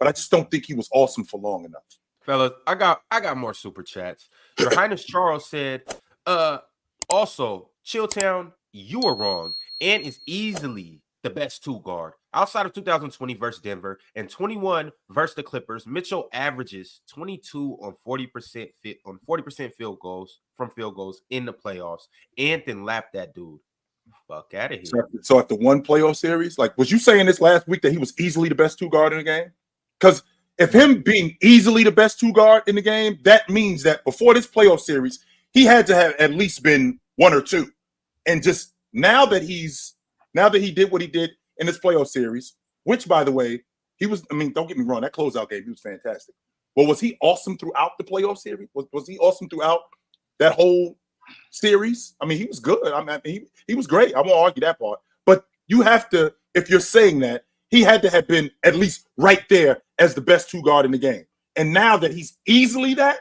but I just don't think he was awesome for long enough. Fellas, I got more super chats. Your Highness Charles said, also, Chilltown, you were wrong. Ant is easily the best 2 guard. Outside of 2020 versus Denver and 21 versus the Clippers, Mitchell averages 22 on 40% field goals in the playoffs. Ant then lapped that dude. Fuck out of here. So at the one playoff series, like, was you saying this last week that he was easily the best 2 guard in the game? Because if him being easily the best 2 guard in the game, that means that before this playoff series, he had to have at least been 1 or 2. And just now that he did what he did in this playoff series, which, by the way, he was, I mean, don't get me wrong, that closeout game, he was fantastic. But was he awesome throughout the playoff series? Was he awesome throughout that whole series? I mean, he was good. I mean, he was great. I won't argue that part. But you have to, if you're saying that, he had to have been at least right there as the best 2 guard in the game. And now that he's easily that,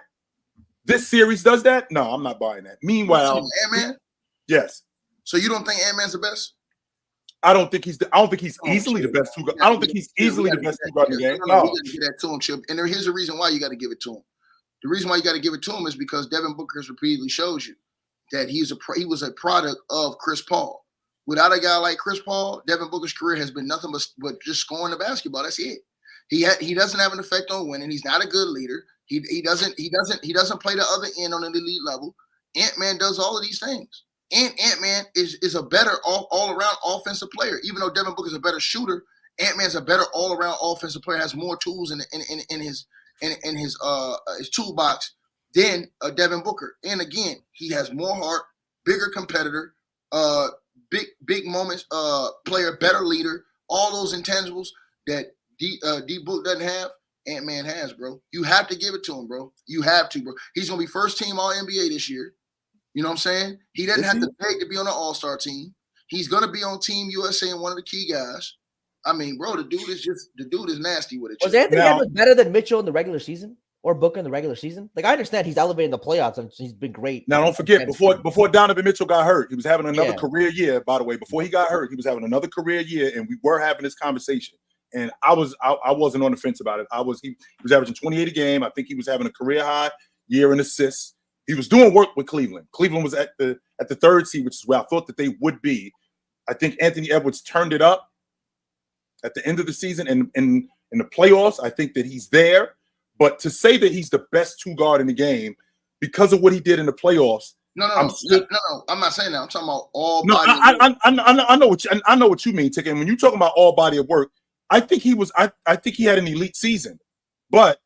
this series does that? No, I'm not buying that. Meanwhile, Ant-Man? Yes. So you don't think Ant-Man's the best? I don't think he's easily the best 2 guard. I don't think he's easily the best 2 guard in the game. No, we got to give that to him, Chip. And here's the reason why you got to give it to him. The reason why you got to give it to him is because Devin Booker has repeatedly shows you that he was a product of Chris Paul. Without a guy like Chris Paul, Devin Booker's career has been nothing but just scoring the basketball. That's it. He doesn't have an effect on winning. He's not a good leader. He doesn't play the other end on an elite level. Ant-Man does all of these things. And Ant-Man is a better all-around offensive player. Even though Devin Booker's a better shooter, Ant-Man's a better all-around offensive player, has more tools in his toolbox than Devin Booker. And again, he has more heart, bigger competitor, big moments player, better leader, all those intangibles that D-Book doesn't have, Ant-Man has, bro. You have to give it to him, bro. You have to, bro. He's going to be first team All-NBA this year. You know what I'm saying? He doesn't have to beg to be on an all-star team. He's going to be on Team USA and one of the key guys. I mean, bro, the dude is nasty with it. Was Anthony Edwards better than Mitchell in the regular season or Booker in the regular season? Like, I understand he's elevated in the playoffs and he's been great. Now, don't forget, before Donovan Mitchell got hurt, he was having another career year, by the way. Before he got hurt, he was having another career year, and we were having this conversation. And I wasn't on the fence about it. He was averaging 28 a game. I think he was having a career high year in assists. He was doing work with Cleveland. Cleveland was at the 3rd seed, which is where I thought that they would be. I think Anthony Edwards turned it up at the end of the season, and in the playoffs, I think that he's there. But to say that he's the best 2 guard in the game because of what he did in the playoffs, no. I'm not saying that. I'm talking about all. No, I know what you mean, Tick. And when you're talking about all body of work, I think he was. I think he had an elite season, but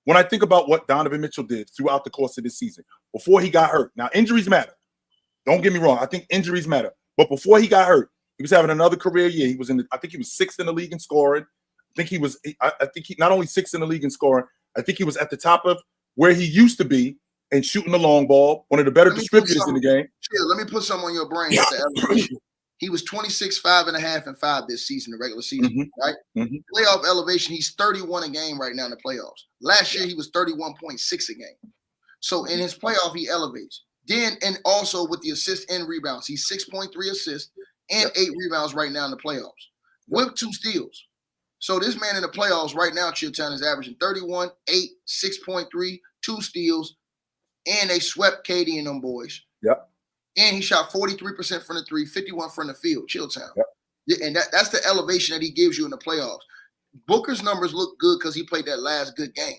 when I think about what Donovan Mitchell did throughout the course of this season, before he got hurt, now injuries matter. Don't get me wrong. I think injuries matter. But before he got hurt, he was having another career year. He was I think he was 6th in the league in scoring. I think he not only 6th in the league in scoring, I think he was at the top of where he used to be and shooting the long ball, one of the better distributors in the game. Chill, let me put something on your brain. He was 26, 5.5, and 5 this season, the regular season, right? Mm-hmm. Playoff elevation, he's 31 a game right now in the playoffs. Last year, he was 31.6 a game. So in his playoff, he elevates. Then, and also with the assists and rebounds, he's 6.3 assists and 8 rebounds right now in the playoffs with 2 steals. So this man in the playoffs right now, Chilltown, is averaging 31, 8, 6.3, 2 steals, and they swept KD and them boys. Yep. And he shot 43% from the 3, 51 from the field, Chilltown. Yep. And that's the elevation that he gives you in the playoffs. Booker's numbers look good because he played that last good game.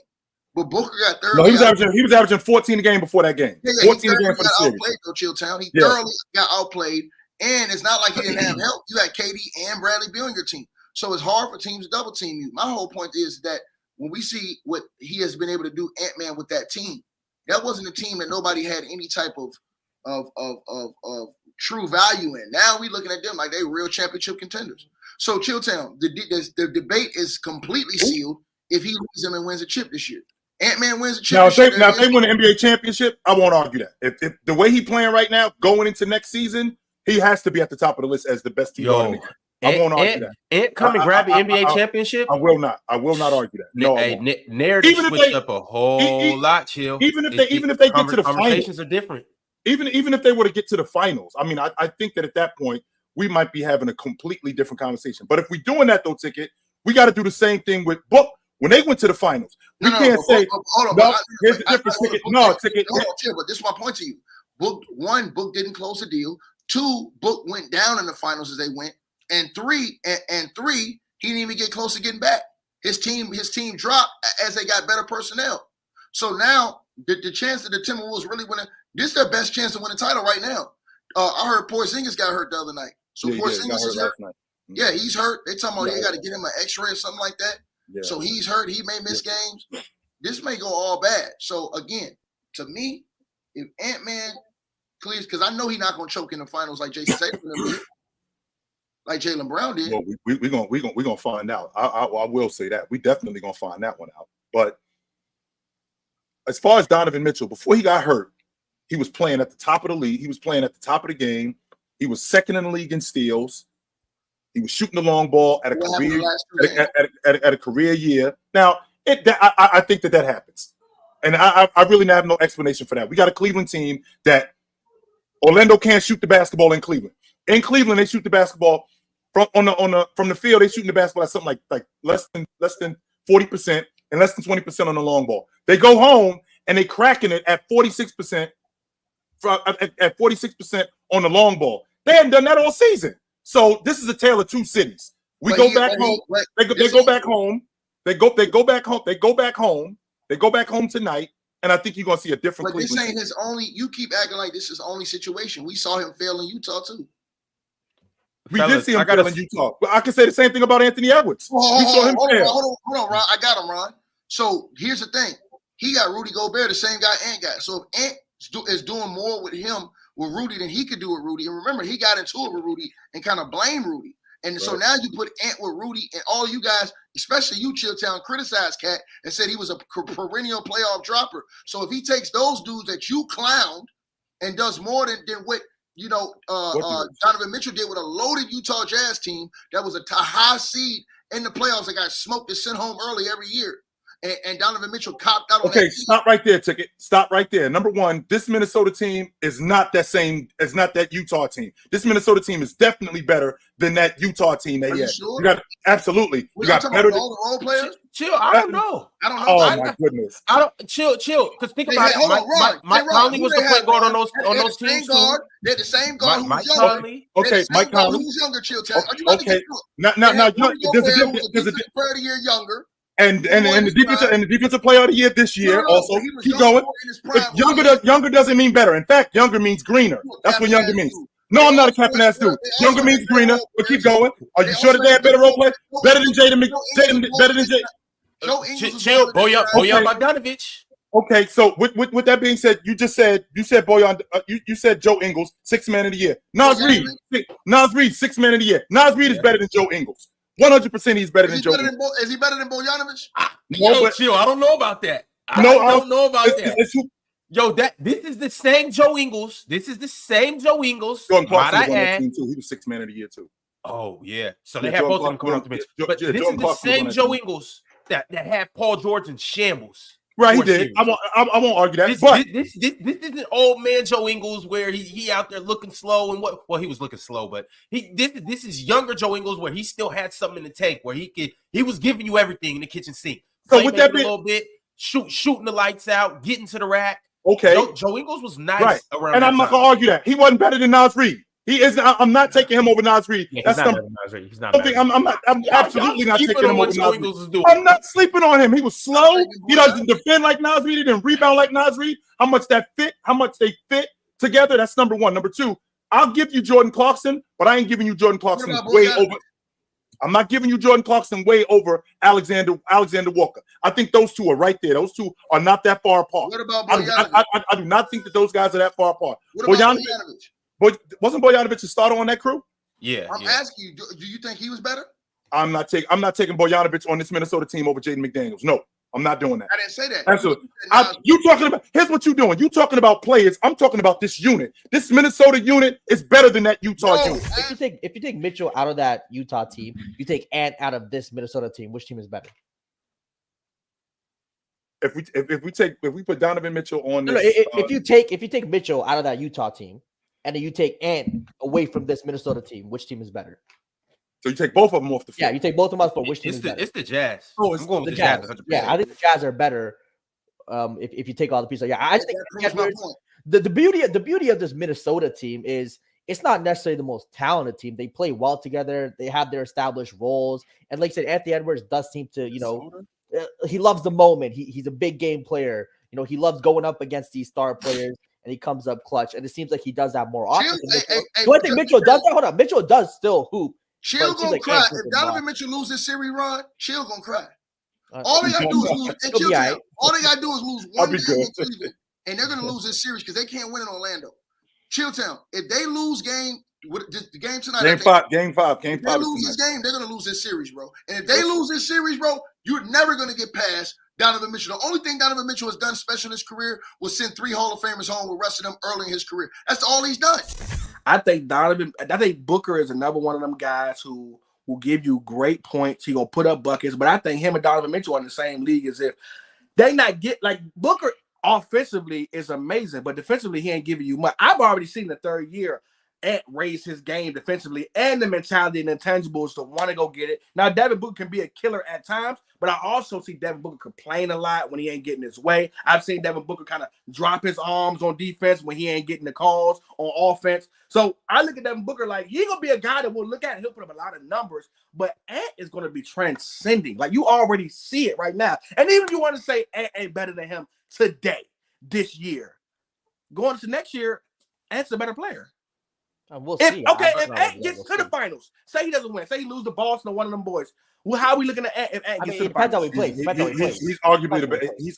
But Booker got 30. No, he was averaging 14 a game before that game. 14 a game for the series. Outplayed, though, Chilltown. He thoroughly got outplayed. And it's not like he didn't have help. You had KD and Bradley Beal on your team. So it's hard for teams to double team you. My whole point is that when we see what he has been able to do, Ant-Man, with that team, that wasn't a team that nobody had any type of true value in. Now we looking at them like they real championship contenders. So Chilltown, the debate is completely sealed if he loses them and wins a chip this year. Ant-Man wins a championship. Now if they win an NBA championship, I won't argue that. If the way he playing right now, going into next season, he has to be at the top of the list as the best team. I won't argue that. Ant come and grab the NBA championship. I will not argue that. No, narrative switched up a whole lot, Chill. Even if they get to the finals, conversations are different. Even if they were to get to the finals, I mean, I think that at that point we might be having a completely different conversation. But if we're doing that though, Ticket, we got to do the same thing with Book. When they went to the finals, we can't say, hold on. no, here's the difference, Ticket. No, Ticket. But this is my point to you. Book didn't close the deal. 2, Book went down in the finals as they went. And 3, he didn't even get close to getting back. His team dropped as they got better personnel. So now the chance that the Timberwolves really winning, this is their best chance to win a title right now. I heard Porzingis got hurt the other night. So Porzingis is hurt. Mm-hmm. Yeah, he's hurt. They talking about they got to get him an X-ray or something like that. Yeah. So he's hurt. He may miss games. This may go all bad. So again, to me, if Ant-Man clears, because I know he's not going to choke in the finals like Jason Tatum did, like Jaylen Brown did. Well, we're gonna find out. I will say that we definitely gonna find that one out. But as far as Donovan Mitchell, before he got hurt, he was playing at the top of the league. He was playing at the top of the game. He was second in the league in steals. He was shooting the long ball at a career year. Now, I think that happens, and I really have no explanation for that. We got a Cleveland team that Orlando can't shoot the basketball in Cleveland. In Cleveland, they shoot the basketball from the field. They shooting the basketball at something like less than 40% and less than 20% on the long ball. They go home and they cracking it at 46%. At 46% on the long ball. They hadn't done that all season. So this is a tale of two cities. They go back home. They go back home. They go back home. They go back home. They go back home tonight. And I think you're gonna see a different. But this ain't his only. You keep acting like this is his only situation. We saw him fail in Utah too. We did see him fail in Utah. But I can say the same thing about Anthony Edwards. We saw him fail. Hold on, Ron. I got him, Ron. So here's the thing. He got Rudy Gobert, the same guy Ant got. So if Ant is doing more with him with Rudy than he could do with Rudy, and remember he got into it with Rudy and kind of blamed Rudy. And so now you put Ant with Rudy, and all you guys, especially you, Chilltown, criticized Cat and said he was a perennial playoff dropper. So if he takes those dudes that you clowned and does more than what Donovan Mitchell did with a loaded Utah Jazz team that was a high seed in the playoffs that got smoked and sent home early every year. And Donovan Mitchell copped out on that. Okay, stop right there, Ticket. Stop right there. Number one, this Minnesota team is not that Utah team. This Minnesota team is definitely better than that Utah team that he had. Sure? You got absolutely. You got better than all the role players. Chill. I don't know. Oh my goodness. I don't chill. Because think about it. Mike Conley was the point guard on those teams too. They're the same guard. Mike Conley. Okay, Mike Conley. Who's younger? Chilltown. Okay. Now, there's a difference. A year younger. And the defensive player of the year this year also. Keep going. Younger doesn't mean better. In fact, younger means greener. That's what younger means. No, I'm not a capping ass dude. Younger means greener. But keep going. Are you sure that they have better role play? Better than Jaden? Better than Jaden? Chill. Bojan Bogdanovic. Okay, so with that being said, you said Bojan. You said Joe Ingles, 6th man of the year. Nas Reed, 6th man of the year. Nas Reed is better than Joe Ingles. 100% he's better than Joe. Is he better than Bogdanovic? Chill. I don't know about that. I don't know about that. This is the same Joe Ingles. Jordan Clarkson was on that team too. He was 6th man of the year too. Oh yeah. So they have both of them coming off the bench. But this is the same Joe Ingles that had Paul George in shambles. Right, he did. I won't argue that. This isn't old man Joe Ingles where he out there looking slow and he was looking slow, but this is younger Joe Ingles where he still had something in the tank where he was giving you everything in the kitchen sink. So with that being a little bit, shooting the lights out, getting to the rack. Okay, Joe Ingles was nice around. And I'm not gonna argue that he wasn't better than Nas Reed. He is. I'm not taking him over Nas Reed. Yeah, he's not. I'm absolutely not taking him over Nas Reed. I'm not sleeping on him. He was slow. He doesn't defend like Nas Reed. He didn't rebound like Nas Reed. How much they fit together. That's number one. Number two, I'll give you Jordan Clarkson, but I ain't giving you Jordan Clarkson way over. I'm not giving you Jordan Clarkson way over Alexander Walker. I think those two are right there. Those two are not that far apart. What about Bogdanovic? I do not think that those guys are that far apart. What about Bogdanovic? Wasn't Bogdanovic a starter on that crew? Yeah. I'm asking you, do you think he was better? I'm not taking Bogdanovic on this Minnesota team over Jaden McDaniels. No, I'm not doing that. I didn't say that. Absolutely. Here's what you're doing. You're talking about players. I'm talking about this unit. This Minnesota unit is better than that Utah unit. If you take Mitchell out of that Utah team, you take Ant out of this Minnesota team, which team is better? If we put Donovan Mitchell on this, if you take Mitchell out of that Utah team, and then you take Ant away from this Minnesota team, which team is better? So you take both of them off the floor. Yeah, you take both of them out, but which team It's is the better? it's the Jazz. Oh, it's I'm going The with the Jazz. Jazz. 100%. Yeah, I think the Jazz are better. If you take all the pieces, yeah, I just think That proves my point. the beauty of this Minnesota team is it's not necessarily the most talented team. They play well together. They have their established roles, and like I said, Anthony Edwards does seem to, he loves the moment. He's a big game player. He loves going up against these star players, and he comes up clutch. And it seems like he does that more often. Do I think Mitchell does that? Hold on, Mitchell does still hoop. Chill gonna cry if Donovan Mitchell loses this series, Ron. Chill gonna cry. All they gotta do is lose. And Chill Town, all they gotta do is lose one game in Cleveland, and they're gonna lose this series because they can't win in Orlando. Chill Town, if they lose the game tonight, game five. If they lose this game, they're gonna lose this series, bro. And if they lose this series, bro, you're never gonna get past Donovan Mitchell. The only thing Donovan Mitchell has done special in his career was send 3 Hall of Famers home with rest of them early in his career. That's all he's done. I think Booker is another one of them guys who will give you great points. He gonna put up buckets, but I think him and Donovan Mitchell are in the same league as if they not get like Booker offensively is amazing, but defensively he ain't giving you much. I've already seen the third year Ant raise his game defensively and the mentality and intangibles to want to go get it. Now, Devin Booker can be a killer at times, but I also see Devin Booker complain a lot when he ain't getting his way. I've seen Devin Booker kind of drop his arms on defense when he ain't getting the calls on offense. So I look at Devin Booker like he's going to be a guy that we'll look at. He'll put up a lot of numbers, but Ant is going to be transcending. Like you already see it right now. And even if you want to say Ant ain't better than him today, this year, going to next year, Ant's a better player. We'll see. If Ant gets to the finals, say he doesn't win, say he lose to Boston or one of them boys. Well, how are we looking at Ant if Ant gets to the finals? He's arguably the best. He's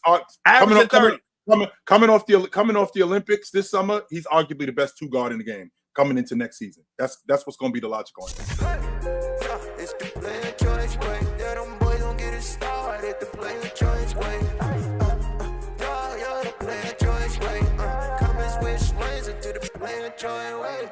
coming off the Olympics this summer. He's arguably the best 2 guard in the game coming into next season. That's what's going to be the logic on it. It's the player choice way. Yeah, them boys don't get it started. The player choice way. Come and switch lanes into the player choice way.